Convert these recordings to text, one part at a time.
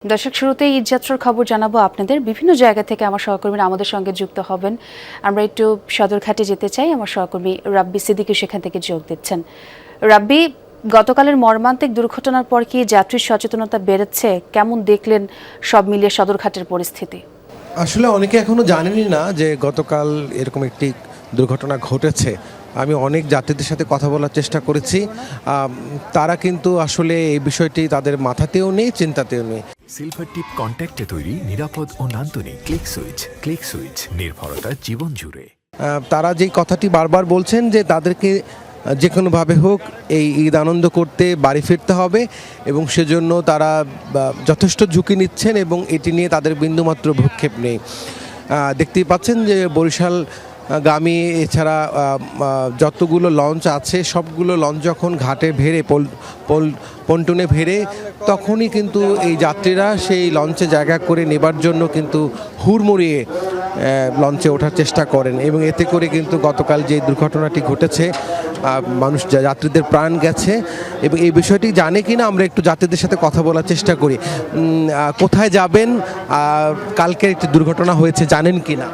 দর্শক, শুরুতেই ঈদযাত্রার খবর জানাবো আপনাদের। বিভিন্ন জায়গা থেকে আমার সহকর্মীরা আমাদের সঙ্গে যুক্ত হবেন। আমরা একটু সদরঘাটে যেতে চাই, আমার সহকর্মী রাব্বি সিদ্দিকী সেখান থেকে যোগ দিচ্ছেন। রাব্বি, গতকালের মর্মান্তিক দুর্ঘটনার পর কি যাত্রীর সচেতনতা বেড়েছে? কেমন দেখলেন সব মিলিয়ে সদরঘাটের পরিস্থিতি? আসলে অনেকে এখনো জানেনই না যে গতকাল এরকম একটি দুর্ঘটনা ঘটেছে। আমি অনেক যাত্রীদের সাথে কথা বলার চেষ্টা করেছি, তারা কিন্তু আসলে এই বিষয়টি তাদের মাথাতেও নেই, চিন্তাতেও নেই। সিলভার টিপ কন্ট্যাক্টে তৈরি নিরাপদ ও নান্দনিক ক্লিক সুইচ নির্ভরতা জীবন জুড়ে। তারা যেই কথাটি বারবার বলছেন যে তাদেরকে যে কোনোভাবে হোক এই ঈদ আনন্দ করতে বাড়ি ফিরতে হবে, এবং সেজন্য তারা যথেষ্ট ঝুঁকি নিচ্ছেন এবং এটি নিয়ে তাদের বিন্দুমাত্র ভ্রুক্ষেপ নেই। দেখতেই পাচ্ছেন যে বরিশাল গামী এছাড়া যতগুলো লঞ্চ আছে সবগুলো লঞ্চ যখন ঘাটে ভেড়ে পন্টুনে ভেড়ে, তখনই কিন্তু এই যাত্রীরা সেই লঞ্চে জায়গা করে নেবার জন্য কিন্তু হুড়মুড়িয়ে লঞ্চে ওঠার চেষ্টা করেন, এবং এতে করে কিন্তু গতকাল যে দুর্ঘটনাটি ঘটেছে মানুষ যাত্রীদের প্রাণ গেছে। এবং এই বিষয়টি জানে কিনা আমরা একটু যাত্রীদের সাথে কথা বলার চেষ্টা করি। কোথায় যাবেন, কালকের একটি দুর্ঘটনা হয়েছে জানেন কিনা?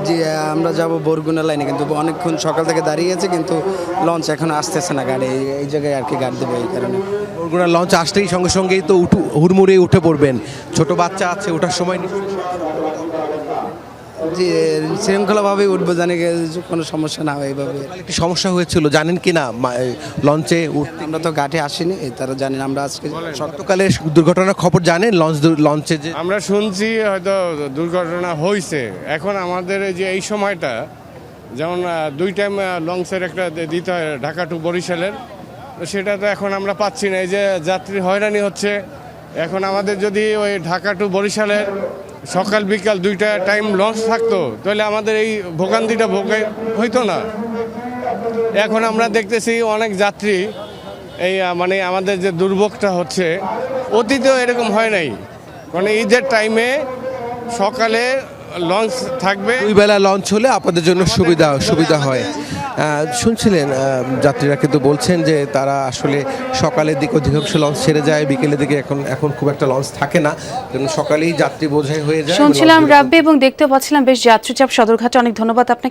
জি, আমরা যাব বরগুনা লাইনে, কিন্তু অনেকক্ষণ সকাল থেকে দাঁড়িয়ে আছে, কিন্তু লঞ্চ এখন আসতেছে না গাড়ি, এই জায়গায় আর কি গাড়ি দেবে এই কারণে। বরগুনা লঞ্চ আসলেই সঙ্গে সঙ্গেই তো হুড়মুড়ে উঠে পড়বেন, ছোট বাচ্চা আছে, ওঠার সময় জি, শৃঙ্খলাভাবে উঠবো, জানি কোনো সমস্যা না হয় এইভাবে। একটি সমস্যা হয়েছিল জানেন কিনা লঞ্চে উঠতে? আমরা তো ঘাটে আসিনি, তারা জানি না। আমরা আজকে সকালের দুর্ঘটনার খবর জানেন? লঞ্চে যে আমরা শুনছি হয়তো দুর্ঘটনা হয়েছে। এখন আমাদের যে এই সময়টা, যেমন 2 টাইম লঞ্চের একটা দিতে হয় ঢাকা টু বরিশালের, সেটা তো এখন আমরা পাচ্ছি না। এই যে যাত্রী হয়রানি হচ্ছে। এখন আমাদের যদি ওই ঢাকা টু বরিশালের সকাল বিকাল 2টা টাইম লঞ্চ থাকতো, তাহলে আমাদের এই ভোগান্তিটা হইতো না। এখন আমরা দেখতেছি অনেক যাত্রী এই মানে আমাদের যে দুর্ভোগটা হচ্ছে, অতীতেও এরকম হয় নাই। মানে ঈদের টাইমে সকালে লঞ্চ থাকবে, 2 বেলা লঞ্চ হলে আপনাদের জন্য সুবিধা হয়। শুনছিলেন যাত্রীরা কিন্তু বলছেন যে তারা আসলে সকালের দিকে অধিকাংশ লঞ্চ ছেড়ে যায়, বিকেলের দিকে এখন খুব একটা লঞ্চ থাকে না, কারণ সকালেই যাত্রী বোঝাই হয়ে যায়। শুনছিলাম রাব্বি, এবং দেখতেও পাচ্ছিলাম বেশ যাত্রীচাপ সদরঘাটে। অনেক ধন্যবাদ আপনাকে।